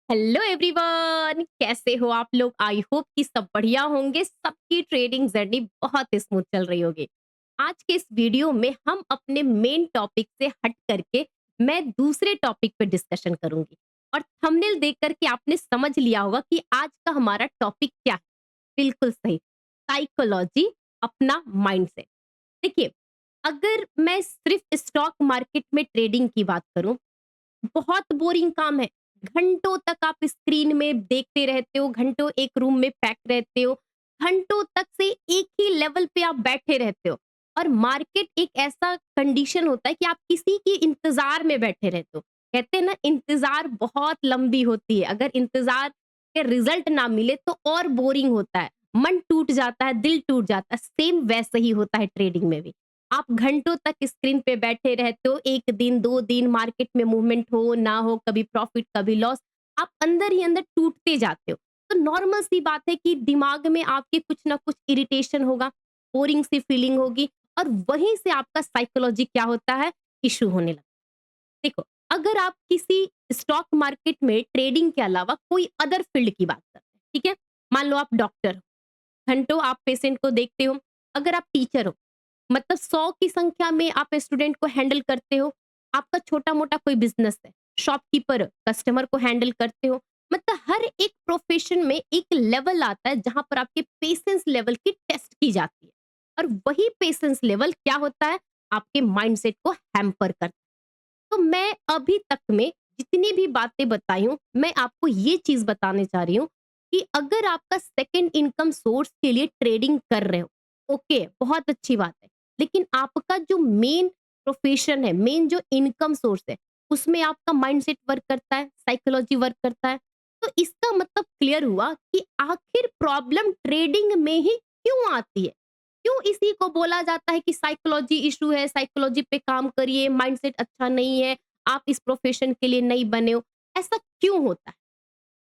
Hello everyone, कैसे हो आप लोग? आई होप कि सब बढ़िया होंगे। सबकी ट्रेडिंग जर्नी बहुत स्मूथ चल रही होगी। आज के इस वीडियो में हम अपने मेन टॉपिक से हट करके मैं दूसरे टॉपिक पे डिस्कशन करूंगी। और थंबनेल देख करके आपने समझ लिया होगा कि आज का हमारा टॉपिक क्या है। बिल्कुल सही, साइकोलॉजी, अपना माइंडसेट। देखिए, अगर मैं सिर्फ स्टॉक मार्केट में ट्रेडिंग की बात करूं, बहुत बोरिंग काम है। घंटों तक आप स्क्रीन में देखते रहते हो, घंटों एक रूम में पैक रहते हो, घंटों तक से एक ही लेवल पे आप बैठे रहते हो। और मार्केट एक ऐसा कंडीशन होता है कि आप किसी की इंतजार में बैठे रहते हो। कहते हैं ना, इंतजार बहुत लंबी होती है। अगर इंतजार के रिजल्ट ना मिले तो और बोरिंग होता है, मन टूट जाता है, दिल टूट जाता है। सेम वैसे ही होता है ट्रेडिंग में भी। आप घंटों तक स्क्रीन पे बैठे रहते हो, 1 दिन, 2 दिन मार्केट में मूवमेंट हो, ना हो, कभी प्रॉफिट, कभी लॉस, आप अंदर ही अंदर टूटते जाते हो। तो नॉर्मल सी बात है कि दिमाग में आपके कुछ ना कुछ इरिटेशन होगा, बोरिंग सी फीलिंग होगी और वहीं से आपका साइकोलॉजी क्या होता है, इश्यू होने लगता है। देखो, अगर आप किसी स्टॉक मार्केट में ट्रेडिंग के अलावा कोई अदर फील्ड की बात करते हैं, ठीक है? मान लो आप डॉक्टर हो, घंटों आप पेशेंट को देखते हो। अगर आप टीचर हो, मतलब 100 की संख्या में आप स्टूडेंट को हैंडल करते हो। आपका छोटा-मोटा कोई बिज़नेस है, शॉपकीपर कस्टमर को हैंडल करते हो। मतलब हर एक प्रोफ़ेशन में एक लेवल आता है जहाँ पर आपके पेशेंस लेवल की टेस्ट की जाती है। और वही पेशेंस लेवल क्या होता है? आपके माइंडसेट को हैम्पर करता है। तो मैं अभी तक में जितनी भी बातें बताई हूँ, मैं आपको ये चीज़ बताने चाह रही हूँ कि अगर आपका सेकंड इनकम सोर्स के लिए ट्रेडिंग कर रहे हो, ओके, बहुत अच्छी बात है। लेकिन आपका जो मेन प्रोफेशन है, मेन जो इनकम सोर्स है, उसमें आपका माइंडसेट वर्क करता है, साइकोलॉजी वर्क करता है। तो इसका मतलब क्लियर हुआ कि आखिर प्रॉब्लम ट्रेडिंग में ही क्यों आती है? क्यों इसी को बोला जाता है कि साइकोलॉजी इशू है, साइकोलॉजी पे काम करिए, माइंडसेट अच्छा नहीं है, आप इस प्रोफेशन के लिए नहीं बने हो। ऐसा क्यों होता है?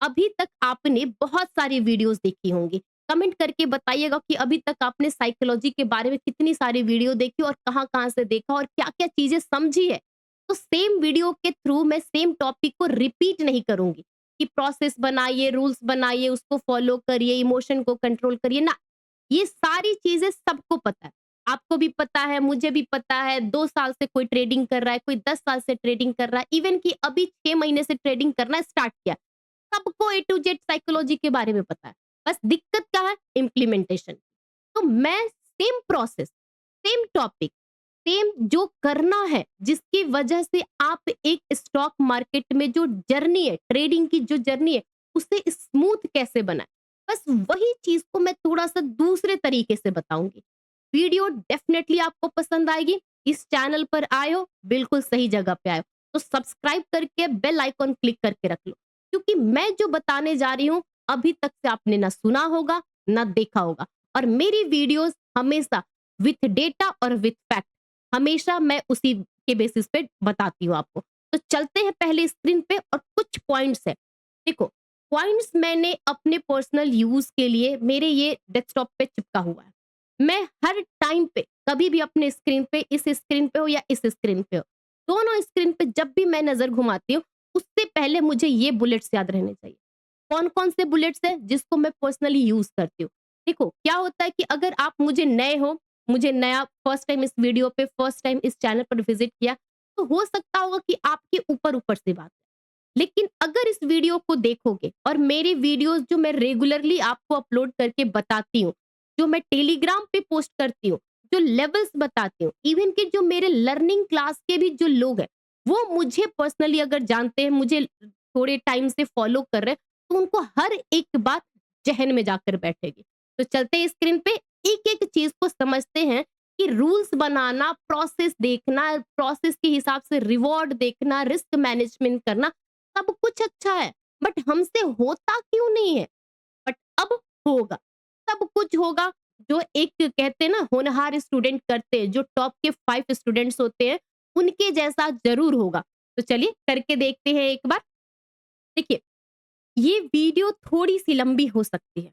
अभी तक आपने बहुत सारी वीडियोस देखी होंगी। कमेंट करके बताइएगा कि अभी तक आपने साइकोलॉजी के बारे में कितनी सारी वीडियो देखी और कहाँ-कहाँ से देखा और क्या-क्या चीज़ें समझी है। तो सेम वीडियो के थ्रू मैं सेम टॉपिक को रिपीट नहीं करूँगी कि प्रोसेस बनाइए, रूल्स बनाइए, उसको फॉलो करिए, इमोशन को कंट्रोल करिए, ना। ये सारी चीज़ें सबको पता है। आपको भी पता है, मुझे भी पता है, 2 साल से कोई ट्रेडिंग कर रहा है, कोई 10 साल से ट्रेडिंग कर रहा है, इवन कि अभी 6 महीने से ट्रेडिंग करना स्टार्ट किया। सबको ए टू जेड साइकोलॉजी के बारे में पता है। बस दिक्कत क्या है? इम्प्लीमेंटेशन। तो मैं same process, same topic, same जो करना है, जिसकी वजह से आप एक स्टॉक मार्केट में जो जर्नी है, ट्रेडिंग की जो जर्नी है, उसे स्मूथ कैसे बनाएँ? बस वही चीज़ को मैं थोड़ा-सा दूसरे तरीके से बताऊँगी। वीडियो डेफ़िनेटली आपको पसंद आएगी। इस चैनल पर आए हो, बिल्कुल सही जगह पे आए हो। तो सब्सक्राइब करके बेल आइकन क्लिक करके रख लो। क्योंकि मैं जो बताने जा रही हूँ, अभी तक से आपने ना सुना होगा, ना देखा होगा। और मेरी वीडियोज़ हमेशा विथ डेटा और विथ फैक्ट, हमेशा मैं उसी के बेसिस पे बताती हूँ आपको। तो चलते हैं पहले स्क्रीन पे और कुछ पॉइंट्स हैं। देखो, पॉइंट्स मैंने अपने पर्सनल यूज़ के लिए मेरे ये डेस्कटॉप पे चिपका हुआ है। मैं हर टाइम पे, कभी भी अपने स्क्रीन पे, इस स्क्रीन पे हो या इस स्क्रीन पे हो, दोनों स्क्रीन पे जब भी मैं नज़र घुमाती हूँ, उससे पहले मुझे ये बुलेट्स याद रहने चाहिए। कौन-कौन से बुलेट्स हैं जिसको मैं पर्सनली यूज़ करती हूँ। देखो, क्या होता है कि अगर आप मुझे नए हो, मुझे नया फर्स्ट टाइम इस वीडियो पे, फर्स्ट टाइम इस चैनल पर विज़िट किया, तो हो सकता होगा कि आपके ऊपर-ऊपर से बात है। लेकिन अगर इस वीडियो को देखोगे और मेरी वीडियोज़ जो मैं रेगुलरली आपको अपलोड करके बताती हूँ, जो मैं टेलीग्राम पे पोस्ट करती हूँ, जो लेवल्स बताती हूँ, इवन कि जो मेरे लर्निंग क्लास के भी जो लोग हैं, वो मुझे पर्सनली अगर जानते हैं, मुझे थोड़े टाइम से फॉलो कर रहे हैं, तो उनको हर एक बात ज़हन में जाकर बैठेगी। तो चलते हैं स्क्रीन पे, एक-एक चीज़ को समझते हैं कि रूल्स बनाना, प्रोसेस देखना, प्रोसेस के हिसाब से रिवॉर्ड देखना, रिस्क मैनेजमेंट करना, सब कुछ अच्छा है, बट हमसे होता क्यों नहीं है? बट अब होगा, सब कुछ होगा। जो एक कहते हैं ना होनहार स्टूडेंट करते हैं, जो टॉप के 5 स्टूडेंट्स होते हैं, उनके जैसा ज़रूर होगा। तो चलिए करके देखते हैं एक बार। देखिए, ये वीडियो थोड़ी-सी लंबी हो सकती है,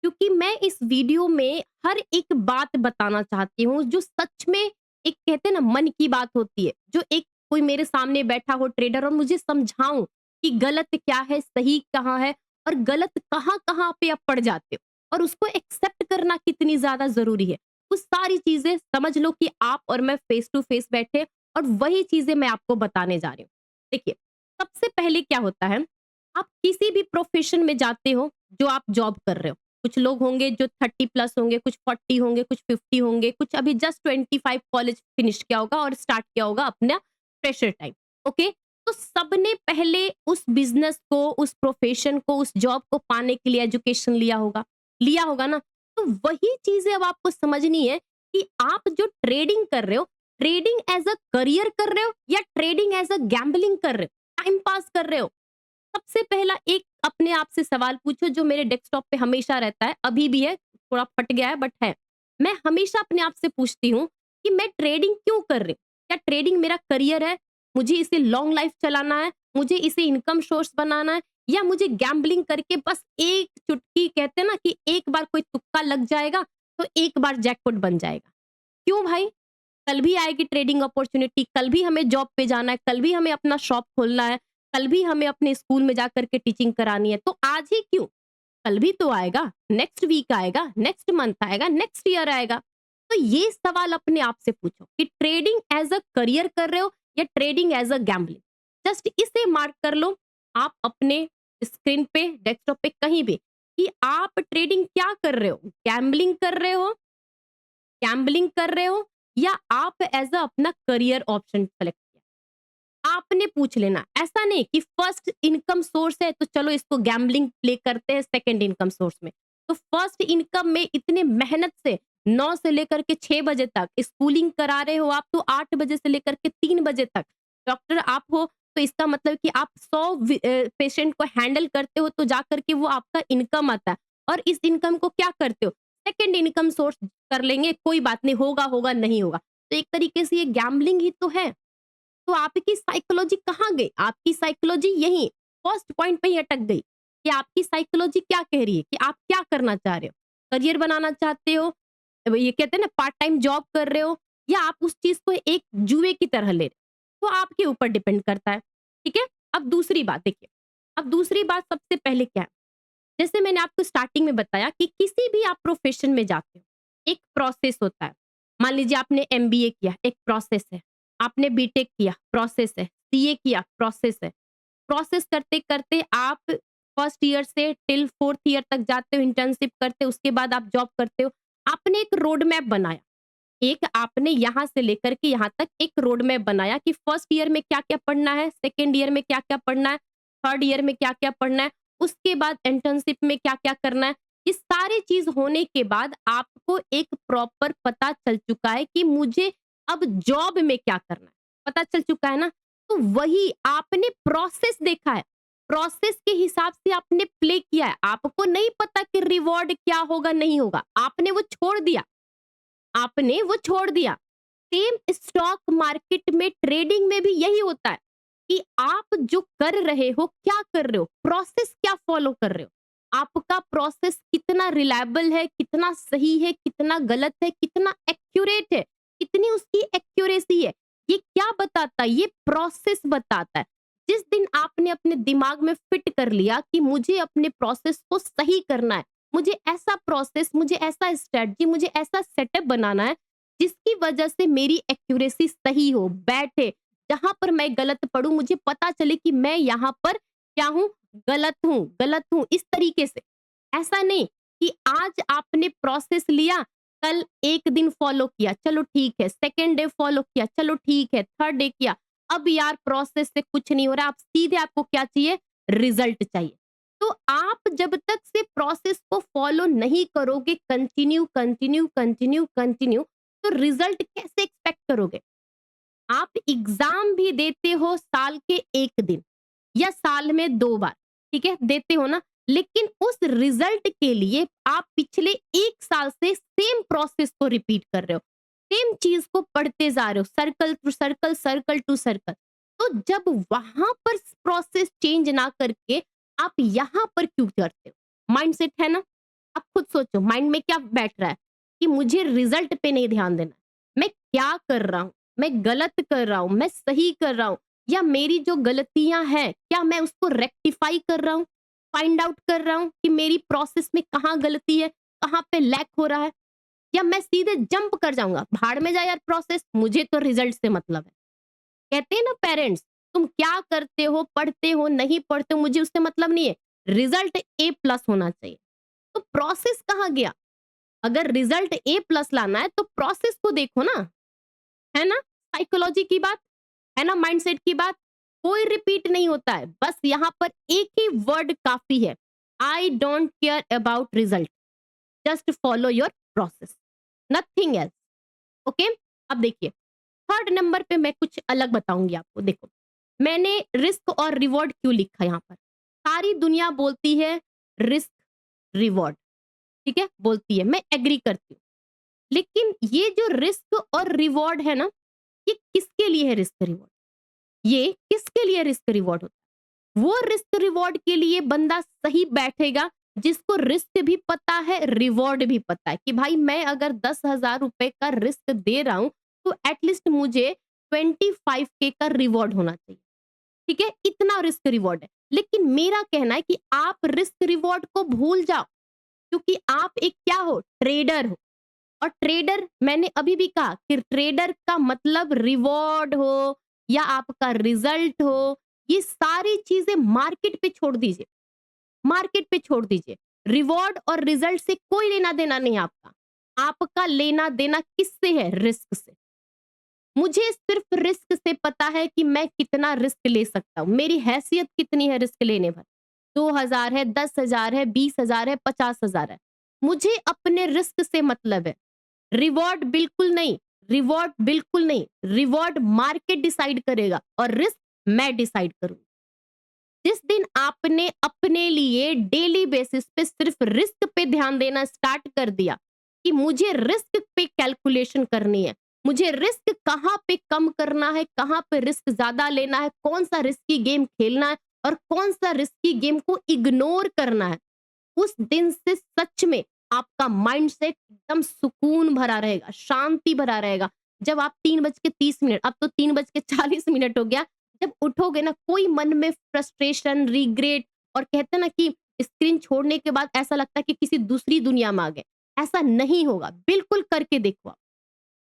क्योंकि मैं इस वीडियो में हर एक बात बताना चाहती हूँ, जो सच में एक कहते हैं ना मन की बात होती है, जो एक कोई मेरे सामने बैठा हो ट्रेडर और मुझे समझाऊँ। कि गलत क्या है, सही कहाँ है और गलत कहाँ-कहाँ पे आप पड़ जाते हो और उसको एक्सेप्ट करना कितनी ज़्यादा ज़रूरी है। वो सारी चीज़ें समझ लो कि आप और मैं फेस टू फेस बैठे और वही चीज़ें मैं आपको बताने जा रही हूँ। देखिए, सबसे पहले क्या होता है, आप किसी भी प्रोफ़ेशन में जाते हो, जो आप जॉब कर रहे हो। कुछ लोग होंगे जो 30 प्लस होंगे, कुछ 40 होंगे, कुछ 50 होंगे, कुछ अभी जस्ट 25 कॉलेज फिनिश किया होगा और स्टार्ट किया होगा अपना फ्रेशर टाइम, ओके? तो सबने पहले उस बिज़नेस को, उस प्रोफ़ेशन को, उस जॉब को पाने के लिए एजुकेशन लिया होगा ना? तो वही चीज़ें अब आपको समझनी है कि आप जो ट्रेडिंग कर रहे हो, ट्रेडिंग एज़ अ करियर कर रहे हो या ट्रेडिंग एज़ अ गैम्बलिंग कर रहे हो, टाइम पास कर रहे हो? सबसे पहला एक अपने आप से सवाल पूछो जो मेरे डेस्कटॉप पे हमेशा रहता है, अभी भी है, थोड़ा फट गया है बट है। मैं हमेशा अपने आप से पूछती हूँ कि मैं ट्रेडिंग क्यों कर रही हूँ? क्या ट्रेडिंग मेरा करियर है? मुझे इसे लॉन्ग लाइफ चलाना है? मुझे इसे इनकम सोर्स बनाना है? या मुझे गैम्बलिंग करके बस एक चुटकी कहते हैं ना कि एक बार कोई तुक्का लग जाएगा, तो एक बार जैकपॉट बन जाएगा। क्यों भाई? कल भी आएगी ट्रेडिंग अपॉर्च्युनिटी, कल भी हमें जॉब पे जाना है, कल भी हमें अपना शॉप खोलना है, कल भी हमें अपने स्कूल में जाकर के टीचिंग करानी है, तो आज ही क्यों? कल भी तो आएगा, नेक्स्ट वीक आएगा, नेक्स्ट मंथ आएगा, नेक्स्ट ईयर आएगा। तो ये सवाल अपने आप से पूछो कि ट्रेडिंग एज़ अ करियर कर रहे हो या trading as a gambling? Just इसे मार्क कर लो आप अपने स्क्रीन पे, डेस्कटॉप पे कहीं भी कि आप ट्रेडिंग क्या कर रहे हो? गैम्बलिंग कर रहे हो या आप एज़ अ अपना करियर ऑप्शन सेलेक्ट किया। आपने पूछ लेना, ऐसा नहीं कि फर्स्ट इनकम सोर्स है तो चलो इसको गैम्बलिंग प्ले करते हैं सेकंड इनकम सोर्स में। तो फर्स्ट इनकम में इतने मेहनत से 9 से लेकर के 6 बजे तक स्कूलिंग करा रहे हो आप तो 8 बजे से लेकर के 3 बजे तक। डॉक्टर आप हो तो इसका मतलब कि आप 100 पेशेंट को हैंडल करते हो तो जाकर के वो आपका इनकम आता है और इस इनकम को क्या करते हो? सेकंड इनकम सोर्स कर लेंगे, कोई बात नहीं, होगा, नहीं होगा। तो एक तरीके से ये गैम्बलिंग ही तो है। तो आपकी साइकोलॉजी कहाँ गई? आपकी साइकोलॉजी यहीं फर्स्ट पॉइंट पे ही अटक गई कि आपकी साइकोलॉजी क्या कह रही है कि आप क्या करना चाह रहे हो? करियर बनाना चाहते हो? ये कहते हैं ना पार्ट टाइम जॉब कर रहे हो या आप उस चीज़ को एक जुए की तरह ले रहे हो? तो आपके ऊपर डिपेंड करता है, ठीक है? अब दूसरी बात देखिए, अब दूसरी बात सबसे पहले क्या है? जैसे मैंने आपको स्टार्टिंग में बताया कि किसी भी आप प्रोफ़ेशन में जाते हो, एक प्रोसेस होता है। मान लीजिए आपने एमबीए किया, एक प्रोसेस है। आपने बीटेक किया, प्रोसेस है। सीए किया, प्रोसेस है। प्रोसेस करते-करते आप फर्स्ट ईयर से टिल 4th ईयर तक जाते हो, इंटर्नशिप करते हो, उसके बाद आप जॉब करते हो। आपने एक रोड मैप बनाया। एक आपने यहाँ से लेकर के यहाँ तक एक रोड मैप बनाया कि फर्स्ट ईयर में क्या-क्या पढ़ना है, सेकंड ईयर में क्या-क्या पढ़ना है, थर्ड ईयर में क्या-क्या पढ़ना है, उसके बाद इंटर्नशिप में क्या-क्या करना है। ये सारी चीज़ होने के बाद आपको एक प्रॉपर पता चल चुका है कि मुझे अब जॉब में क्या करना है, पता चल चुका है ना? तो वही आपने प्रोसेस देखा है, प्रोसेस के हिसाब से आपने प्ले किया है। आपको नहीं पता कि रिवॉर्ड क्या होगा, नहीं होगा, आपने वो छोड़ दिया। आपने वो छोड़ दिया। सेम स्टॉक मार्केट में ट्रेडिंग में भी यही होता है कि आप जो कर रहे हो, क्या कर रहे हो? प्रोसेस क्या फॉलो कर रहे हो? आपका प्रोसेस कितना रिलायबल है, कितना सही है, कितना गलत है, कितना एक्यूरेट है, कितनी उसकी एक्यूरेसी है? ये क्या बताता है? ये प्रोसेस बताता है। जिस दिन आपने अपने दिमाग में फिट कर लिया कि मुझे अपने प्रोसेस को सही करना है, मुझे ऐसा प्रोसेस, मुझे ऐसा स्ट्रेटजी, मुझे ऐसा सेटअप बनाना है, जिसकी वजह से मेरी एक्यूरेसी सही हो, बैठे। जहाँ पर मैं गलत पढ़ूँ, मुझे पता चले कि मैं यहाँ पर क्या हूँ, गलत हूँ, इस तरीके से। ऐसा नहीं कि आज आपने प्रोसेस लिया, कल 1 दिन फॉलो किया, चलो ठीक है, सेकंड डे फॉलो किया, चलो ठीक है, थर्ड डे किया। अब यार प्रोसेस से कुछ नहीं हो रहा, आप सीधे आपको क्या चाहिए? रिजल्ट चाहिए। तो आप जब तक से प्रोसेस को फॉलो नहीं करोगे कंटिन्यू तो रिजल्ट कैसे एक्सपेक्ट करोगे? आप एग्जाम भी देते हो साल के 1 दिन या साल में 2 बार, ठीक है? देते हो ना? लेकिन उस रिजल्ट के लिए आप पिछले 1 साल से सेम प्रोसेस को रिपीट कर रहे हो। सेम चीज़ को पढ़ते जा रहे हो, circle to circle, circle to circle. तो जब वहाँ पर प्रोसेस चेंज ना करके आप यहाँ पर क्यों करते हो? माइंडसेट है ना? आप खुद सोचो माइंड में क्या बैठ रहा है कि मुझे रिजल्ट पे नहीं ध्यान देना है। मैं क्या कर रहा हूँ? मैं गलत कर रहा हूँ, मैं सही कर रहा हूँ। या मेरी जो गलतियां हैं क्या मैं उसको रेक्टिफाई कर रहा हूँ, फाइंड आउट कर रहा हूँ कि मेरी प्रोसेस में कहाँ गलती है, कहाँ पे लैक हो रहा है, या मैं सीधे जंप कर जाऊंगा, भाड़ में जाए यार प्रोसेस, मुझे तो रिजल्ट से मतलब है। कहते हैं ना पेरेंट्स, तुम क्या करते हो, पढ़ते हो, नहीं पढ़ते हो, मुझे उससे मतलब नहीं है, रिजल्ट ए प्लस होना चाहिए। तो प्रोसेस कहाँ गया? अगर रिजल्ट ए प्लस लाना है तो प्रोसेस को देखो ना, है ना? साइकोलॉजी की बात, है ना? माइंडसेट की बात, कोई रिपीट नहीं होता है, बस यहाँ पर एक ही वर्ड काफी है, I don't care about result, just follow your process, nothing else. Okay, अब देखिए थर्ड नंबर पे मैं कुछ अलग बताऊंगी आपको। देखो, मैंने रिस्क और रिवॉर्ड क्यों लिखा यहाँ पर? सारी दुनिया बोलती है रिस्क रिवॉर्ड, ठीक है, बोलती है, मैं एग्री करती हूँ, लेकिन ये जो रिस्क और रिवॉर्ड है ना, ये किसके लिए है रिस्क रिवॉर्ड? ये किसके लिए रिस्क रिवॉर्ड होता है? वो रिस्क रिवॉर्ड के लिए बंदा सही बैठेगा जिसको रिस्क भी पता है, रिवॉर्ड भी पता है कि भाई मैं अगर 10,000 रुपए का रिस्क दे रहा हूं तो एटलीस्ट मुझे 25K का रिवॉर्ड होना चाहिए। ठीक है, इतना रिस्क रिवॉर्ड है। लेकिन मेरा कहना है कि आप रिस्क रिवॉर्ड को भूल जाओ, क्योंकि आप एक क्या हो, ट्रेडर हो। और ट्रेडर, मैंने अभी भी कहा कि ट्रेडर का मतलब रिवॉर्ड हो या आपका रिजल्ट हो, ये सारी चीजें मार्केट पे छोड़ दीजिए, मार्केट पे छोड़ दीजिए। रिवॉर्ड और रिजल्ट से कोई लेना देना नहीं है आपका। आपका लेना देना किससे है? रिस्क से। मुझे सिर्फ रिस्क से पता है कि मैं कितना रिस्क ले सकता हूं, मेरी हैसियत कितनी है रिस्क लेने भर। 2,000 है, 10,000 है, 20,000 है, 50,000 है, मुझे अपने रिस्क से मतलब है। रिवॉर्ड बिल्कुल नहीं, रिवॉर्ड बिल्कुल नहीं, रिवॉर्ड मार्केट डिसाइड करेगा और रिस्क मैं डिसाइड करूंगी। जिस दिन आपने अपने लिए डेली बेसिस पे सिर्फ रिस्क पे ध्यान देना स्टार्ट कर दिया कि मुझे रिस्क पे कैलकुलेशन करनी है, मुझे रिस्क कहाँ पे कम करना है, कहाँ पे रिस्क ज्यादा लेना है, कौन सा रिस्की गेम खेलना है और कौन सा रिस्की गेम को इग्नोर करना है, उस दिन से सच में आपका माइंडसेट एकदम सुकून भरा रहेगा, शांति भरा रहेगा। जब आप 3:30, अब तो 3:40 हो गया, जब उठोगे ना, कोई मन में फ्रस्ट्रेशन, रिग्रेट और कहते हैं ना कि स्क्रीन छोड़ने के बाद ऐसा लगता है कि किसी दूसरी दुनिया में आ गए, ऐसा नहीं होगा। बिल्कुल करके देखो आप।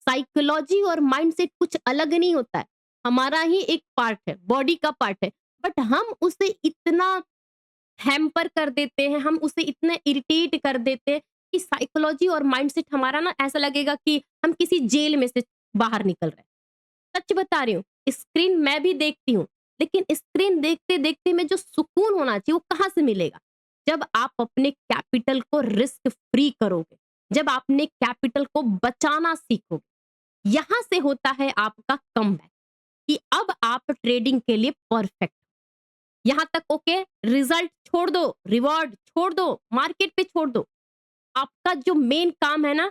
साइकोलॉजी और माइंडसेट कुछ अलग नहीं होता है, हमारा ही एक पार्ट है, बॉडी का पार्ट है, बट हम उसे इतना हैम्पर कर देते हैं, हम उसे इतना इरिटेट कर देते हैं कि साइकोलॉजी और माइंडसेट हमारा ना ऐसा लगेगा कि हम किसी जेल में से बाहर निकल रहे हैं। सच बता रही हूँ, स्क्रीन मैं भी देखती हूँ, लेकिन स्क्रीन देखते-देखते में जो सुकून होना चाहिए वो कहाँ से मिलेगा? जब आप अपने कैपिटल को रिस्क फ्री करोगे, जब आपने कैपिटल को बचाना सीखोगे, यहाँ से होता है आपका कमबैक कि अब आप ट्रेडिंग के लिए परफेक्ट। यहाँ तक ओके, रिजल्ट छोड़ दो, रिवॉर्ड छोड़ दो, मार्केट पे छोड़ दो। आपका जो मेन काम है ना,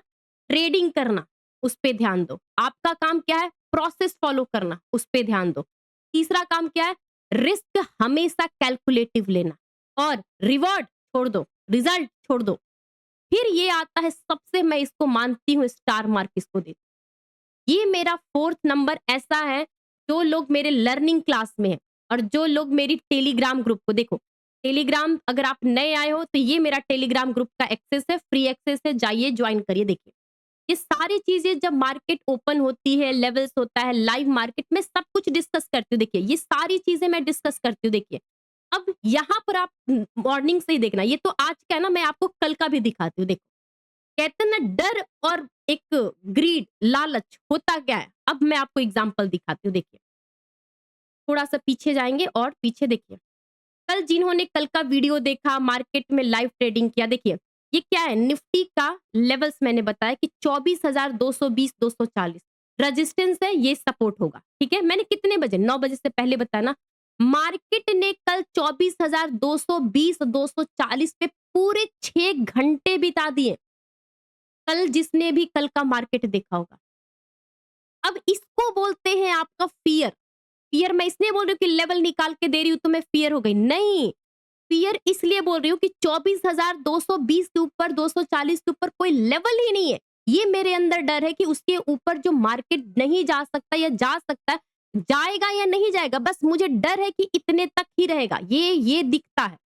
ट्रेडिंग करना, उस पे ध्यान दो। आपका काम क्या है? प्रोसेस फॉलो करना, उस पे ध्यान दो। तीसरा काम क्या है? रिस्क हमेशा कैलकुलेटिव लेना, और रिवॉर्ड छोड़ दो, रिजल्ट छोड़ दो। फिर ये आता है सबसे, मैं इसको मानती हूँ स्टार मार्क इसको देती हूँ। ये मेरा फोर्थ नंबर ऐसा है, जो लोग मेरे लर्निंग क्लास में है और जो लोग मेरी टेलीग्राम ग्रुप को देखो, टेलीग्राम अगर आप नए आए हो तो ये मेरा टेलीग्राम ग्रुप का एक्सेस है, फ्री एक्सेस है, जाइए ज्वाइन करिए। देखिए ये सारी चीजें जब मार्केट ओपन होती है, लेवल्स होता है, लाइव मार्केट में सब कुछ डिस्कस करती हूँ। देखिए ये सारी चीजें मैं डिस्कस करती हूँ। देखिए अब यहाँ पर आप मॉर्निंग से ही देखना, ये तो आज का है ना, मैं आपको कल का भी दिखाती हूँ। देखो कहते हैं ना, डर और एक ग्रीड, लालच होता क्या है, अब मैं आपको एग्जांपल दिखाती हूँ। देखिए थोड़ा सा पीछे जाएंगे और पीछे देखिए, कल जिन्होंने कल का वीडियो देखा, मार्केट में लाइव ट्रेडिंग किया, देखिए ये क्या है, निफ्टी का लेवल्स मैंने बताया कि 24,220, 240 रेजिस्टेंस है, ये सपोर्ट होगा। ठीक है, मैंने कितने बजे, 9 बजे से पहले बताया ना। मार्केट ने कल 24,220, 240 पे पूरे 6 घंटे बिता दिए, कल जिसने भी कल का मार्केट देखा होगा। अब इसको बोलते हैं आपका फियर। फियर मैं इसलिए बोल रही हूँ कि लेवल निकाल के दे रही हूँ तो मैं फियर हो गई, नहीं। फियर इसलिए बोल रही हूँ कि 24,220 के ऊपर, 240 के ऊपर कोई लेवल ही नहीं है। ये मेरे अंदर डर है कि उसके ऊपर जो मार्केट नहीं जा सकता या जा सकता है, जाएगा या नहीं जाएगा, बस मुझे डर है कि इतने तक ही रहेगा, ये दिखता है।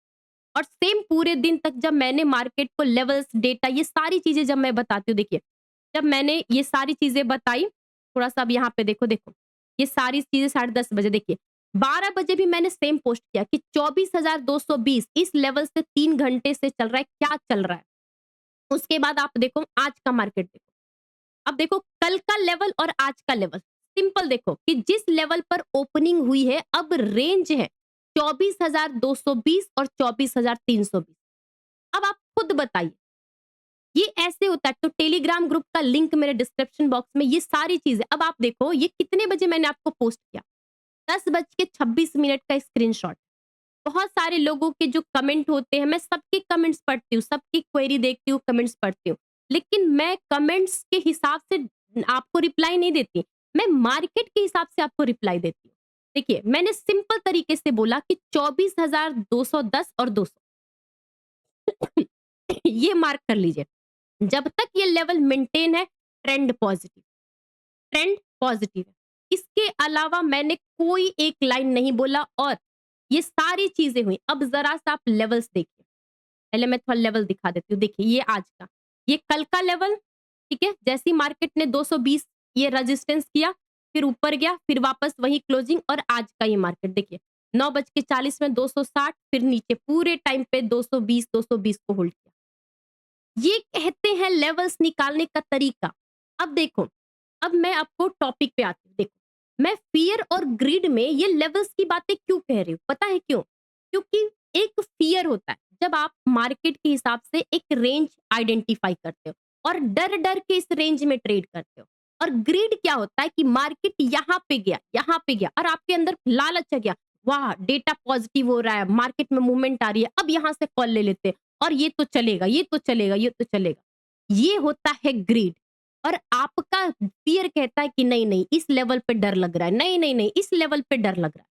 और सेम पूरे दिन तक जब मैंने मार्केट को लेवल्स, डेटा, ये सारी चीज़ें जब मैं बताती हूँ, देखिए, जब मैंने ये सारी चीज़ें बताई, थोड़ा-सा अब यहाँ पे देखो, ये सारी चीज़ें 10:30 बजे, देखिए, 12 बजे भी मैंने सेम पोस्ट किया कि 24,220 इस लेवल से 3 घंटे से चल रहा है, क्या चल रहा है? उसके बाद आप देखो आज का मार्केट देखो। अब देखो कल का लेवल और आज का लेवल, सिंपल देखो कि जिस लेवल पर ओपनिंग हुई है, अब रेंज है 24,220 और 24,320। अब आप खुद बताइए, ये ऐसे होता है। तो टेलीग्राम ग्रुप का लिंक मेरे डिस्क्रिप्शन बॉक्स में, ये सारी चीजें। अब आप देखो ये कितने बजे मैंने आपको पोस्ट किया, 10:26 का स्क्रीनशॉट। बहुत सारे लोगों के जो कमेंट होते हैं, मैं सबके कमेंट्स पढ़ती हूँ, सबकी क्वेरी देखती हूँ, कमेंट्स पढ़ती हूँ। लेकिन मैं कमेंट्स के हिसाब से आपको रिप्लाई नहीं देती, मैं मार्केट के हिसाब से आपको रिप्लाई देती हूँ। देखिए, मैंने सिंपल तरीके से बोला कि 24,210 और 200 ये मार्क कर लीजिए। जब तक ये लेवल मेंटेन है, ट्रेंड पॉजिटिव है। इसके अलावा मैंने कोई एक लाइन नहीं बोला और ये सारी चीजें हुई। अब जरा-सा आप लेवल्स देखिए। पहले मैं थोड़ा लेवल दिखा देती हूँ। देखिए, ये आज का, ये कल का लेवल, ठीक है? जैसे ही मार्केट ने 220 ये रेजिस्टेंस किया, फिर ऊपर गया, फिर वापस वही क्लोजिंग, और आज का ये मार्केट देखिए, 9:40 में 260, फिर नीचे पूरे टाइम पे 220 को होल्ड किया। ये कहते हैं लेवल्स निकालने का तरीका। अब देखो, अब मैं आपको टॉपिक पे आती हूँ। देखो, मैं फ़ियर और ग्रीड में ये लेवल्स की बातें क्यों कह रही हूँ, पता है क्यों? क्योंकि एक फ़ियर होता है, जब आप मार्केट के हिसाब से एक रेंज आइडेंटिफ़ाई करते हो और डर-डर के इस रेंज में ट्रेड करते हो। और ग्रीड क्या होता है कि मार्केट यहाँ पे गया और आपके अंदर लालच आ गया, वाह! डेटा पॉज़िटिव हो रहा है, मार्केट में मूवमेंट आ रही है, अब यहाँ से कॉल ले लेते हैं और ये तो चलेगा, ये तो चलेगा, ये तो चलेगा। ये होता है ग्रीड। और आपका फ़ियर कहता है कि नहीं, इस लेवल पे डर लग रहा है, नहीं, इस लेवल पे डर लग रहा है।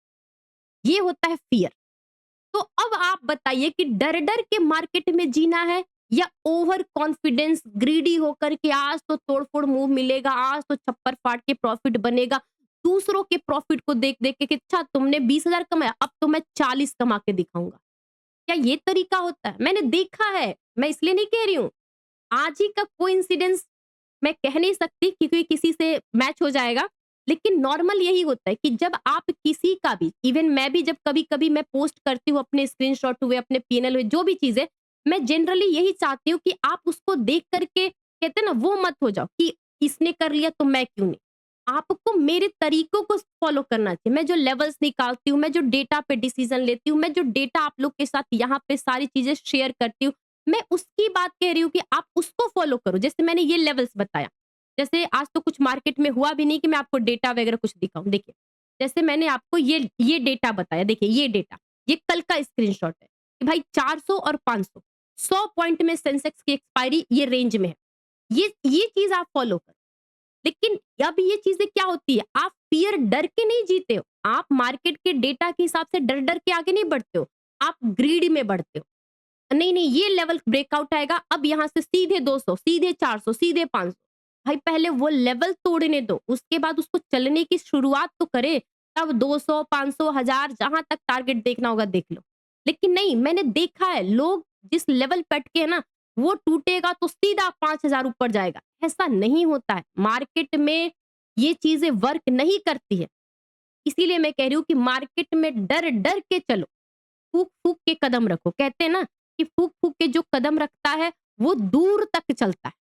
ये होता है फ़ियर। तो अब आप बताइए कि डर-डर के मार्केट में जीना है या ओवर कॉन्फिडेंस ग्रीडी होकर के आज तो तोड़-फोड़ मूव मिलेगा, आज तो छप्पर फाड़ के प्रॉफिट बनेगा। दूसरों के प्रॉफिट को देख-देख के कि अच्छा तुमने 20,000 कमाया, अब तो मैं 40 कमा के दिखाऊँगा। क्या ये तरीका होता है? मैंने देखा है, मैं इसलिए नहीं कह रही हूँ। आज ही का कोइंसिडेंस मैं कह नहीं सकती क्योंकि किसी से मैच हो जाएगा, लेकिन नॉर्मल यही होता है कि जब आप किसी का भी, इवन मैं भी जब कभी-कभी मैं पोस्ट करती हूँ अपने स्क्रीनशॉट हुए, अपने पीएनएल हुए, जो भी चीज़ें, मैं जनरली यही चाहती हूँ कि आप उसको देख कर के कहते हैं ना, वो मत हो जाओ कि इसने कर लिया तो मैं क्यों नहीं? आपको मेरे तरीकों को फॉलो करना चाहिए। मैं जो लेवल्स निकालती हूँ, मैं जो डेटा पे डिसीजन लेती हूँ, मैं जो डेटा आप लोग के साथ यहाँ पे सारी चीज़ें शेयर करती हूँ, मैं उसकी बात कह रही हूँ कि आप उसको फॉलो करो। जैसे मैंने ये लेवल्स बताया, जैसे आज तो कुछ मार्केट में हुआ भी नहीं कि मैं आपको डेटा वगैरह कुछ दिखाऊँ। देखिए, जैसे मैंने आपको ये डेटा बताया, देखिए ये डेटा, ये कल का स्क्रीनशॉट है कि भाई 400 और 500, 100 पॉइंट में सेंसेक्स की एक्सपायरी ये रेंज में है। ये चीज़ आप फॉलो करो। लेकिन अब ये चीज़ें क्या होती है, आप फ़ियर डर के नहीं जीते हो, आप मार्केट के डेटा के हिसाब से डर-डर के आगे नहीं बढ़ते हो, आप ग्रीड में बढ़ते हो। नहीं, ये लेवल ब्रेकआउट आएगा, अब यहाँ से सीधे 200, सीधे 400, सीधे 500। भाई पहले वो लेवल तोड़ने दो, उसके बाद उसको चलने की शुरुआत तो करे, तब 200, 500, 1000 जहाँ तक टारगेट देखना होगा देख लो। लेकिन नहीं, मैंने देखा है लोग जिस लेवल पे अटके हैं ना, वो टूटेगा तो सीधा 5000 ऊपर जाएगा, ऐसा नहीं होता है। मार्केट में ये चीज़ें वर्क नहीं करती है, इसीलिए मैं कह रही हूँ कि मार्केट में डर-डर के चलो। फूँक-फूँक के कदम रखो। कहते हैं ना कि फूँक-फूँक के जो कदम रखता है, वो दूर तक चलता है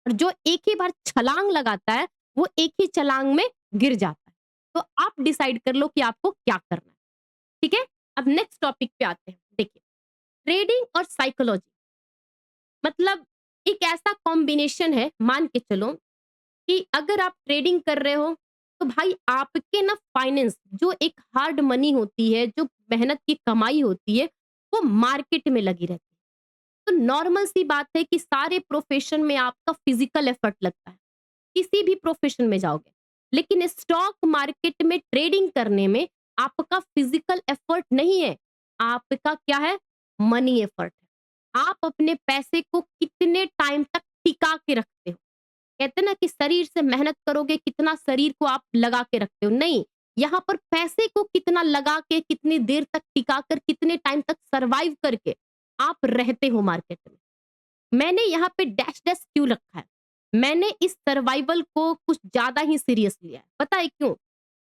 और जो एक ही बार छलांग लगाता है, वो एक ही छलांग में गिर जाता है। तो आप डिसाइड कर लो कि आपको क्या करना है, ठीक है? अब नेक्स्ट टॉपिक पे आते हैं। देखिए, ट्रेडिंग और साइकोलॉजी, मतलब एक ऐसा कॉम्बिनेशन है, मान के चलो कि अगर आप ट्रेडिंग कर रहे हो, तो भाई आपके ना फाइनेंस जो एक हार्ड मनी होती है, जो मेहनत की कमाई होती है, वो मार्केट में लगी रहती है। तो नॉर्मल सी बात है कि सारे प्रोफेशन में आपका फिजिकल एफर्ट लगता है, किसी भी प्रोफेशन में जाओगे। लेकिन स्टॉक मार्केट में ट्रेडिंग करने में आपका फिजिकल एफर्ट नहीं है, आपका क्या है? मनी एफर्ट है। आप अपने पैसे को कितने टाइम तक टिका के रखते हो। कहते हैं ना कि शरीर से मेहनत करोगे, कितना शरीर को आप लगा के रखते हो, नहीं, यहाँ पर पैसे को कितना लगा के, कितनी देर तक टिका कर, कितने टाइम तक सर्वाइव करके आप रहते हो मार्केट में। मैंने यहाँ पे डैश डैश क्यों रखा है? मैंने इस सर्वाइवल को कुछ ज़्यादा ही सीरियस लिया है। पता है क्यों?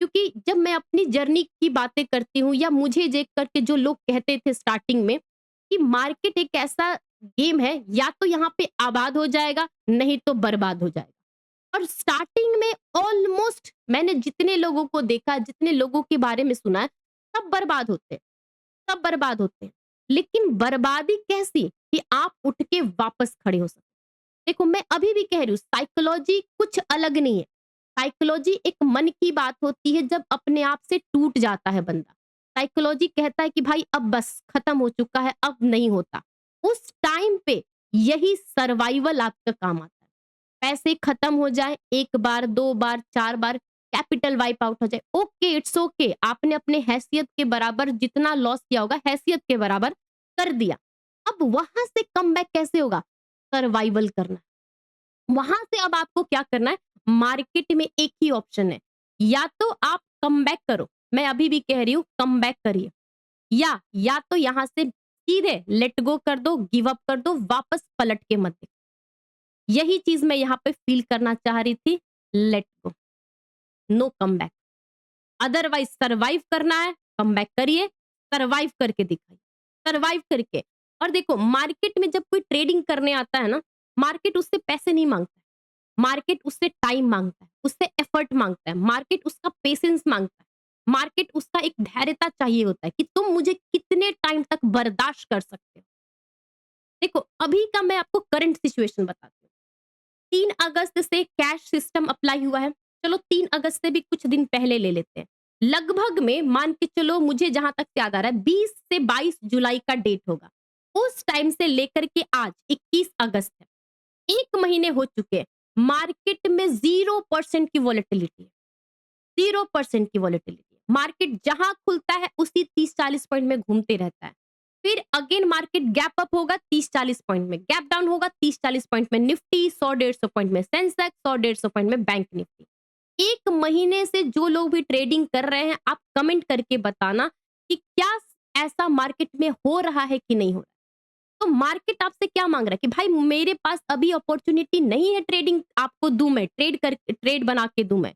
क्योंकि जब मैं अपनी जर्नी की बातें करती हूँ या मुझे देख कर के जो लोग कहते थे स्टार्टिंग में कि मार्केट एक ऐसा गेम है, या तो यहाँ पे आबाद हो जाएगा, नहीं तो बर्बाद हो जाएगा। और स्टार्टिंग में ऑलमोस्ट मैंने जितने लोगों को देखा, जितने लोगों के बारे में सुना है, सब बर्बाद होते हैं, सब बर्बाद होते हैं। लेकिन बर्बादी कैसी? कि आप उठ के वापस खड़े हो सकते। देखो मैं अभी भी कह रही हूँ, साइकोलॉजी कुछ अलग नहीं है। साइकोलॉजी एक मन की बात होती है जब अपने आप से टूट जाता है बंदा। साइकोलॉजी कहता है कि भाई अब बस खत्म हो चुका है, अब नहीं होता। उस टाइम पे यही सर्वाइवल आपका काम आता है। पैसे खत्म हो जाए 1 बार, 2 बार, 4 बार, कैपिटल वाइप आउट हो जाए, ओके, इट्स ओके। आपने अपने हैसियत के बराबर जितना लॉस किया होगा, हैसियत के बराबर कर दिया। अब वहां से कमबैक कैसे होगा? सर्वाइवल करना। वहां से अब आपको क्या करना है? मार्केट में एक ही ऑप्शन है, या तो आप कमबैक करो, मैं अभी भी कह रही हूँ कमबैक करिए, या तो यहां से सीधे लेट गो कर दो, गिव अप कर दो, वापस पलट के मत देखो। यही चीज मैं यहाँ पे फील करना चाह रही थी। Let go, no comeback. Otherwise survive करना है, कमबैक करिए, सर्वाइव करके दिखाइए, सर्वाइव करके। और देखो मार्केट में जब कोई ट्रेडिंग करने आता है ना, मार्केट उससे पैसे नहीं मांगता है, मार्केट उससे टाइम मांगता है, उससे एफर्ट मांगता है, मार्केट उसका पेशेंस मांगता है, मार्केट उसका एक धैर्यता चाहिए होता है कि तुम मुझे कितने टाइम तक बर्दाश्त कर सकते हो। देखो अभी का मैं आपको करंट सिचुएशन बताती हूँ। 3 अगस्त से कैश सिस्टम अप्लाई हुआ है। चलो 3 अगस्त से भी कुछ दिन पहले ले लेते हैं। लगभग में मान के चलो, मुझे जहां तक याद आ रहा है 20 से 22 जुलाई का डेट होगा। उस टाइम से लेकर के आज 21 अगस्त है। 1 महीने हो चुके हैं। मार्केट में 0% की वॉलेटिलिटी है। 0% की वॉलेटिलिटी। मार्केट जहां खुलता है उसी 30-40 पॉइंट में घूमते रहता है। फिर अगेन मार्केट गैप अप होगा 30-40 पॉइंट में, गैप डाउन होगा 30-40 पॉइंट में निफ्टी, 100-150 पॉइंट में सेंसेक्स, 100-150 पॉइंट में बैंक निफ्टी। 1 महीने से जो लोग भी ट्रेडिंग कर रहे हैं, आप कमेंट करके बताना कि क्या ऐसा मार्केट में हो रहा है कि नहीं हो रहा है। तो मार्केट आपसे क्या मांग रहा है कि भाई मेरे पास अभी अपॉर्चुनिटी नहीं है, ट्रेडिंग आपको दूं मैं, ट्रेड बना के दूं मैं।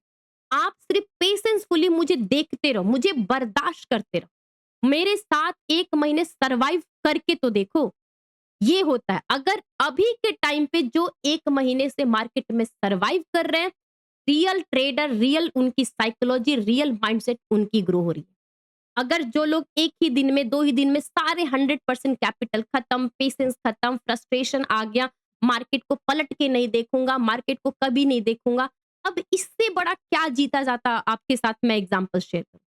आप सिर्फ पेशेंसफुली मुझे देखते रहो, मुझे बर्दाश्त करते रहो, मेरे साथ 1 महीने सर्वाइव करके तो देखो। ये होता है। अगर अभी के टाइम पे जो 1 महीने से मार्केट में सर्वाइव कर रहे हैं, रियल ट्रेडर, रियल उनकी साइकोलॉजी, रियल माइंडसेट उनकी ग्रो हो रही है। अगर जो लोग 1 ही दिन में, 2 ही दिन में सारे 100% कैपिटल खत्म, पेशेंस खत्म, फ्रस्ट्रेशन आ गया, मार्केट को पलट के नहीं देखूंगा, मार्केट को कभी नहीं देखूंगा, अब इससे बड़ा क्या जीता जाता? आपके साथ मैं एग्जांपल शेयर करूं।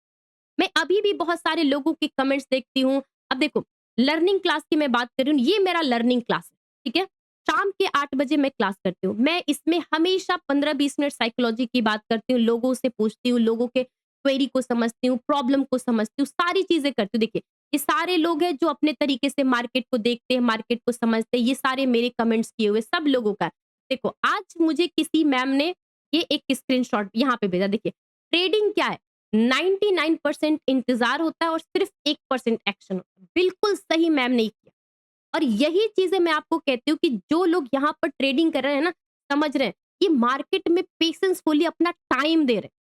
मैं अभी भी बहुत सारे लोगों के कमेंट्स देखती हूँ। अब देखो लर्निंग क्लास की मैं बात कर रही हूँ, ये मेरा लर्निंग क्लास है, ठीक है? शाम के 8 बजे मैं क्लास करती हूँ। मैं इसमें हमेशा 15-20 मिनट साइकोलॉजी की बात करती हूँ, लोगों से पूछती हूँ, लोगों के क्वेरी को समझती हूँ, प्रॉब्लम को समझती हूँ, सारी चीज़ें करती हूँ। देखिए, ये सारे लोग हैं जो अपने तरीके से मार्केट को देखते हैं, मार्केट को समझते हैं, ये सारे मेरे कमेंट्स किए हुए सब लोगों का है। देखो, आज मुझे किसी मैम ने ये एक स्क्रीनशॉट यहाँ पे भेजा, देखिए, ट्रेडिंग क्या है? 99% इंतजार होता है और सिर्फ 1% एक्शन होता है। बिल्कुल सही मैम ने किया। और यही चीजें मैं आपको कहती हूँ कि जो लोग यहाँ पर ट्रेडिंग कर रहे हैं ना, समझ रहे हैं, ये मार्केट में पेशेंसफुली अपना टाइम दे रहे हैं।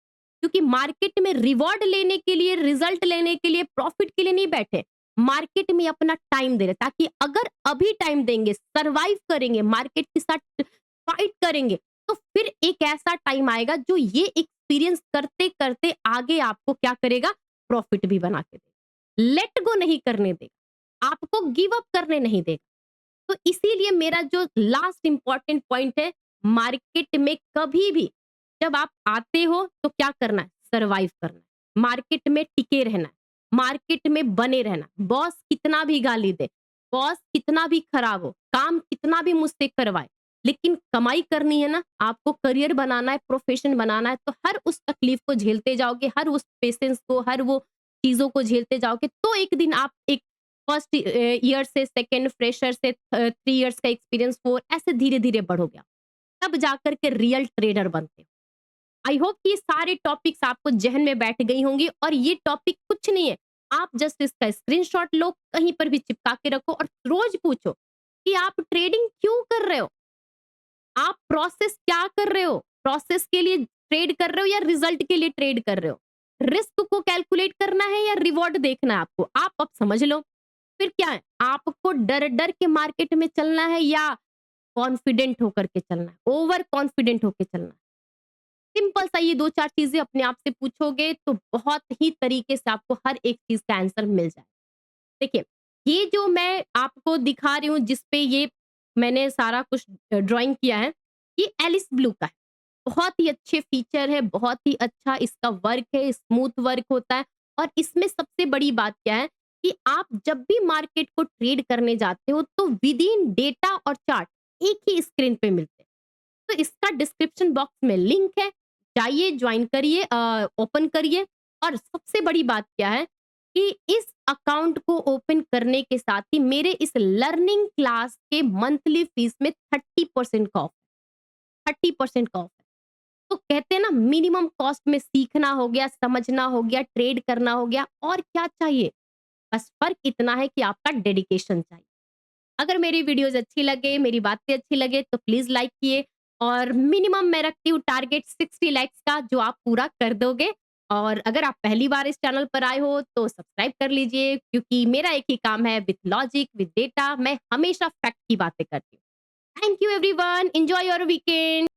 क्योंकि मार्केट में रिवॉर्ड लेने के लिए, रिजल्ट लेने के लिए, प्रॉफिट के लिए नहीं बैठे। मार्केट में अपना टाइम दे रहे, ताकि अगर अभी टाइम देंगे, सर्वाइव करेंगे, मार्केट के साथ फाइट करेंगे, तो फिर एक ऐसा टाइम आएगा जो ये एक्सपीरियंस करते करते आगे आपको क्या करेगा? प्रॉफिट भी बना के देगा, लेट गो नहीं करने देगा, आपको गिव अप करने नहीं देगा। तो इसीलिए मेरा जो लास्ट इंपॉर्टेंट पॉइंट है, मार्केट में कभी भी जब आप आते हो तो क्या करना है? सर्वाइव करना है, मार्केट में टिके रहना है, मार्केट में बने रहना। बॉस कितना भी गाली दे, बॉस कितना भी खराब हो, काम कितना भी मुझसे करवाए, लेकिन कमाई करनी है ना, आपको करियर बनाना है, प्रोफेशन बनाना है, तो हर उस तकलीफ को झेलते जाओगे, हर उस पेशेंस को, हर वो चीजों को झेलते जाओगे, तो एक दिन आप एक फर्स्ट ईयर से सेकंड, फ्रेशर से 3 इयर्स का एक्सपीरियंस, 4, ऐसे धीरे-धीरे बढ़ोगे आप। तब जाकर के रियल ट्रेडर बनते हो। आई होप कि ये सारे टॉपिक्स आपको ज़हन में बैठ गई होंगी और ये टॉपिक कुछ नहीं है। आप जस्ट इसका स्क्रीनशॉट लो, कहीं पर भी चिपका के रखो और रोज़ पूछो कि आप ट्रेडिंग क्यों कर रहे हो? आप प्रोसेस क्या कर रहे हो? प्रोसेस के लिए ट्रेड कर रहे हो या रिजल्ट के लिए ट्रेड कर रहे हो? रिस्क को कैलकुलेट करना है या रिवॉर्ड देखना है आपको? आप अब समझ लो। फिर क्या है? आपको डर-डर के मार्केट में चलना है या कॉन्फिडेंट होकर के चलना है? ओवर कॉन्फिडेंट होके चलना है? सिंपल सा ये 2-4 चीज़ें अपने आप से पूछोगे तो बहुत ही तरीके से आपको हर एक चीज़ का आंसर मिल जाए। देखिए, ये जो मैं आपको दिखा रही हूँ जिस पे ये मैंने सारा कुछ ड्राइंग किया है, ये एलिस ब्लू का है। बहुत ही अच्छे फीचर है, बहुत ही अच्छा इसका वर्क है, स्मूथ वर्क होता है और इसमें सबसे बड़ी बात क्या है कि आप जब भी मार्केट को ट्रेड करने जाते हो तो विदिन डेटा और चार्ट एक ही स्क्रीन पे मिलते हैं। तो इसका डिस्क्रिप्शन बॉक्स में लिंक है, जाइए ज्वाइन करिए ओपन करिए और सबसे बड़ी बात क्या है कि इस अकाउंट को ओपन करने के साथ ही मेरे इस लर्निंग क्लास के मंथली फीस में 30% का ऑफ 30% का ऑफ है। तो कहते हैं ना मिनिमम कॉस्ट में सीखना हो गया, समझना हो गया, ट्रेड करना हो गया और क्या चाहिए? बस फ़र्क इतना है कि आपका डेडिकेशन चाहिए। अगर मेरी वीडियोज़ अच्छी लगे, मेरी बातें अच्छी लगे तो प्लीज़ लाइक किए और मिनिमम मैं रखती हूँ टारगेट 60 लाइक्स का जो आप पूरा कर दोगे और अगर आप पहली बार इस चैनल पर आए हो तो सब्सक्राइब कर लीजिए क्योंकि मेरा एक ही काम है विथ लॉजिक, विथ डेटा मैं हमेशा फैक्ट की बातें करती हूँ। Thank you everyone, enjoy your weekend.